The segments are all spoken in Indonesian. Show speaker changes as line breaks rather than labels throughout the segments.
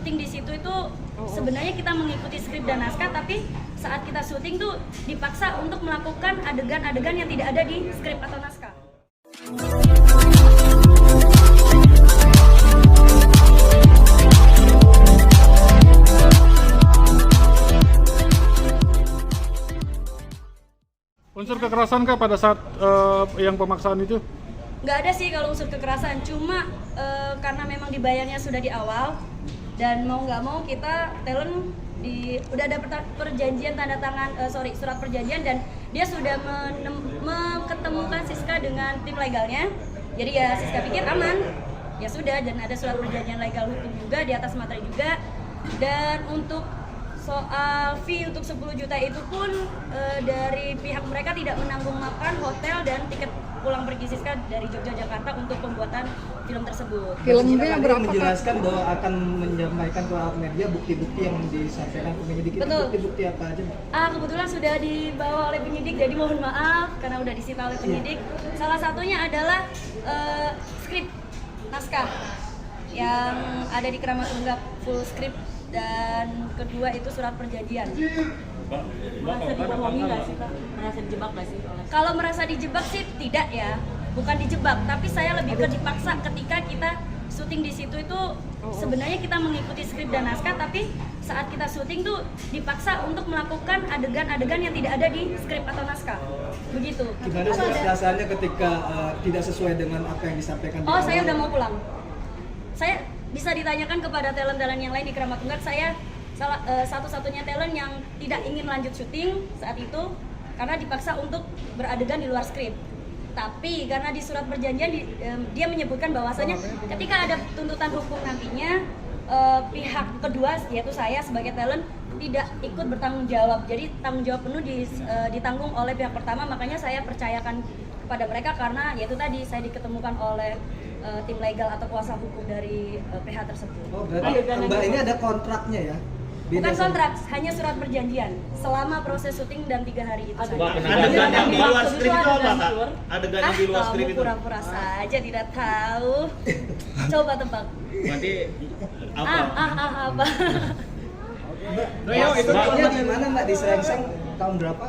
syuting di situ itu sebenarnya kita mengikuti skrip dan naskah, tapi saat kita syuting tuh dipaksa untuk melakukan adegan-adegan yang tidak ada di skrip atau naskah.
Unsur kekerasan kah pada saat yang pemaksaan itu?
Nggak ada sih kalau unsur kekerasan, cuma karena memang dibayarnya sudah di awal dan mau nggak mau kita talent udah ada perjanjian tanda tangan surat perjanjian, dan dia sudah ketemukan Siska dengan tim legalnya, jadi ya Siska pikir aman, ya sudah, dan ada surat perjanjian legal hukum juga di atas materi juga. Dan untuk soal fee untuk 10 juta itu pun dari pihak mereka tidak menanggung makan, hotel, dan tiket pulang pergi Siska dari Jogja Jakarta untuk pembuatan film tersebut.
Filmnya berapa? Menjelaskan bahwa akan menyampaikan ke awak media bukti-bukti yang disampaikan ke penyidik. Itu bukti-bukti apa aja, Mbak?
Kebetulan sudah dibawa oleh penyidik, jadi mohon maaf karena udah disita oleh penyidik. Salah satunya adalah skrip naskah yang ada di Keramat Tunggak full skrip, dan kedua itu surat perjanjian.
Merasa dibohongi nggak sih, Pak? Merasa dijebak nggak sih?
Kalau merasa dijebak sih tidak ya, bukan dijebak, tapi saya lebih ke dipaksa ketika kita syuting di situ itu sebenarnya kita mengikuti skrip dan naskah, tapi saat kita syuting tuh dipaksa untuk melakukan adegan-adegan yang tidak ada di skrip atau naskah. Begitu.
Gimana sih perasaannya ketika tidak sesuai dengan apa yang disampaikan?
Saya udah mau pulang. Saya bisa ditanyakan kepada talent-talent yang lain di Keramat Tunggak, saya satu-satunya talent yang tidak ingin lanjut syuting saat itu karena dipaksa untuk beradegan di luar skrip. Tapi karena di surat perjanjian dia menyebutkan bahwasanya ketika ada tuntutan hukum nantinya pihak kedua, yaitu saya sebagai talent, tidak ikut bertanggung jawab. Jadi tanggung jawab penuh ditanggung oleh pihak pertama, makanya saya percayakan kepada mereka karena yaitu tadi saya diketemukan oleh tim legal atau kuasa hukum dari PH tersebut.
Oh, berarti Mbak ini ada kontraknya ya?
Bukan kontrak, hanya surat perjanjian selama proses syuting dan 3 hari itu saja.
Adegan yang di luar skrip itu apa, Kak? Adegan yang di luar skrip itu?
Pura-pura saja tidak tahu. Coba tebak.
Berarti apa?
Apa?
Mbak, itu di mana, Mbak? Di Serengseng tahun berapa?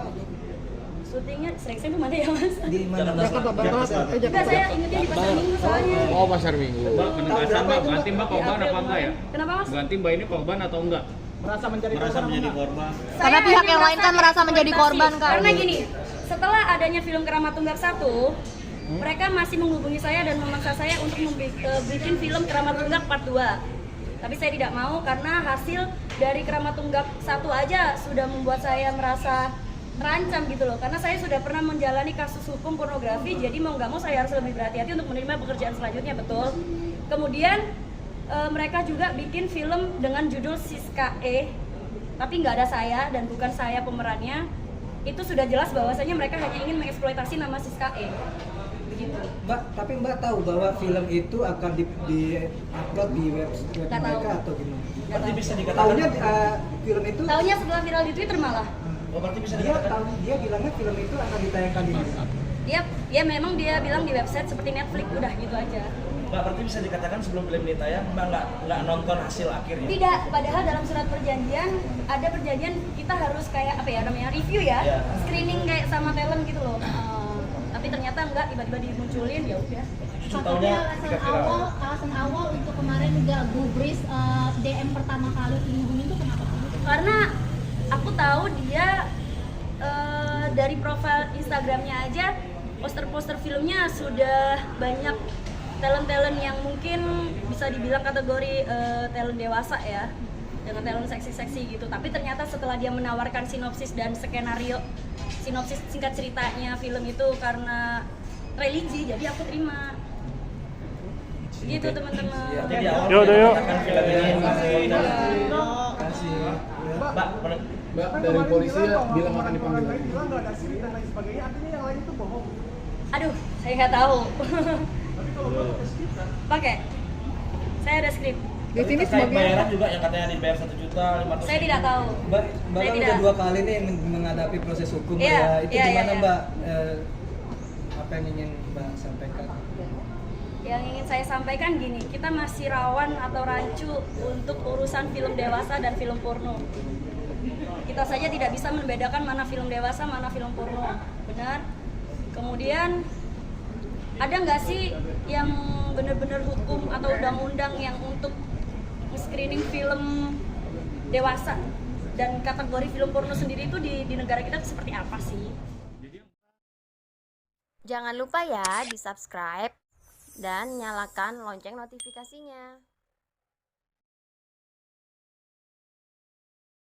Syutingnya Serengseng di mana ya, Mas?
Di mana?
Enggak, saya ingetnya di Pasar Minggu soalnya.
Oh, Pasar Minggu.
Mbak, penegasan Mbak, ganti Mbak korban apa enggak ya?
Kenapa, Mas?
Ganti Mbak ini korban atau enggak?
Merasa menjadi
korban.
Karena pihak yang lain kan merasa menjadi korban, Kak.
Karena gini, setelah adanya film Keramat Tunggak 1, mereka masih menghubungi saya dan memaksa saya untuk bikin film Keramat Tunggak Part 2. Tapi saya tidak mau karena hasil dari Keramat Tunggak 1 aja sudah membuat saya merasa terancam gitu loh. Karena saya sudah pernah menjalani kasus hukum pornografi, jadi mau nggak mau saya harus lebih berhati-hati untuk menerima pekerjaan selanjutnya, betul. Kemudian mereka juga bikin film dengan judul Siska E, tapi nggak ada saya dan bukan saya pemerannya. Itu sudah jelas bahwasanya mereka hanya ingin mengeksploitasi nama Siska E. Begitu.
Mbak, tapi Mbak tahu bahwa film itu akan di-upload di website mereka atau gimana?
Berarti
bisa dikatakan tahunya film itu?
Tahunya setelah viral di Twitter malah.
Oh, berarti bisa dikatakan dia bilangnya film itu akan ditayangkan di mana?
Ya memang dia bilang di website seperti Netflix, udah gitu aja.
Mbak, berarti bisa dikatakan sebelum film ini tayang, Mbak nggak nonton hasil akhirnya?
Tidak, padahal dalam surat perjanjian ada perjanjian kita harus kayak apa ya namanya review ya, screening kayak sama talent gitu loh. Tapi ternyata enggak, tiba-tiba dimunculin, ya udah.
Alasan awal untuk kemarin nggak gubris DM pertama kali dihubungin itu kenapa?
Karena aku tahu dia dari profil Instagramnya aja poster-poster filmnya sudah banyak talent-talent yang mungkin bisa dibilang kategori talent dewasa ya, dengan talent seksi-seksi gitu. Tapi ternyata setelah dia menawarkan sinopsis dan skenario, sinopsis singkat ceritanya film itu karena religi, jadi aku terima. Gitu teman-teman.
Yuk.
Mbak, dari polisi ya bilang akan dipanggil lagi.
Aduh, saya nggak tahu. Pakai. Saya ada skrip.
Di sini
sebagai bayaran juga yang katanya dibayar 1 juta 500.
Saya tidak tahu.
Mbak kan udah 2 kali nih menghadapi proses hukum ya. Itu gimana Mbak? Apa yang ingin Mbak sampaikan?
Yang ingin saya sampaikan gini, kita masih rawan atau rancu untuk urusan film dewasa dan film porno. Kita saja tidak bisa membedakan mana film dewasa, mana film porno. Benar? Kemudian ada nggak sih yang benar-benar hukum atau undang-undang yang untuk screening film dewasa dan kategori film porno sendiri itu di negara kita seperti apa sih?
Jangan lupa ya di subscribe dan nyalakan lonceng notifikasinya.